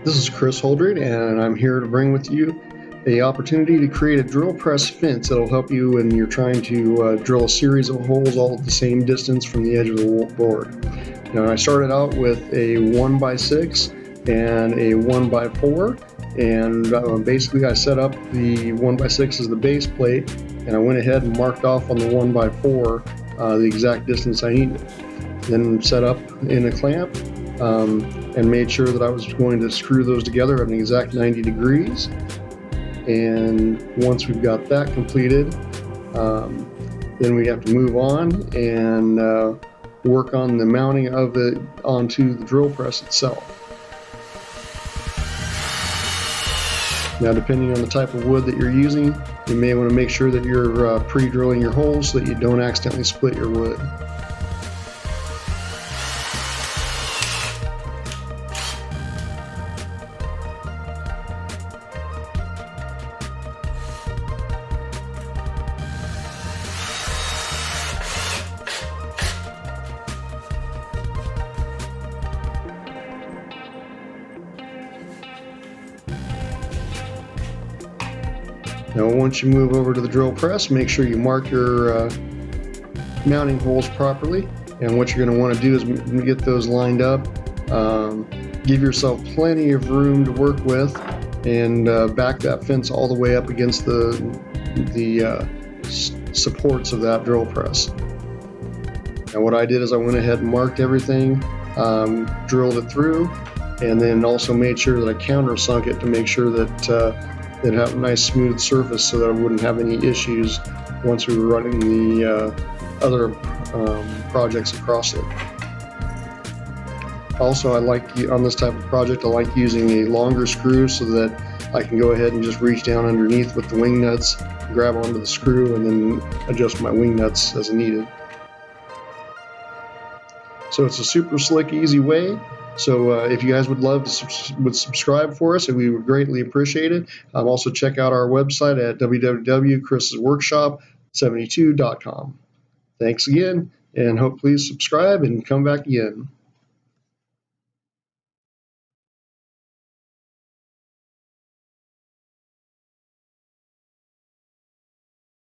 This is Chris Holdred, and I'm here to bring with you a opportunity to create a drill press fence that'll help you when you're trying to drill a series of holes all at the same distance from the edge of the board. Now, I started out with a 1x6 and a 1x4, and basically I set up the 1x6 as the base plate, and I went ahead and marked off on the 1x4 the exact distance I needed. Then set up in a clamp and made sure that I was going to screw those together at an exact 90 degrees. And once we've got that completed, then we have to move on and work on the mounting of it onto the drill press itself. Now, depending on the type of wood that you're using, you may want to make sure that you're pre-drilling your holes so that you don't accidentally split your wood. Now, once you move over to the drill press, make sure you mark your mounting holes properly. And what you're going to want to do is get those lined up. Give yourself plenty of room to work with, and back that fence all the way up against the supports of that drill press. Now, what I did is I went ahead and marked everything, drilled it through, and then also made sure that I countersunk it to make sure that it had a nice smooth surface so that I wouldn't have any issues once we were running the other projects across it. Also, on this type of project, I like using a longer screw so that I can go ahead and just reach down underneath with the wing nuts, grab onto the screw, and then adjust my wing nuts as needed. So it's a super slick, easy way. So if you guys would love to would subscribe for us, and we would greatly appreciate it. Also check out our website at www.chrissworkshop72.com. Thanks again, and hope please subscribe and come back again.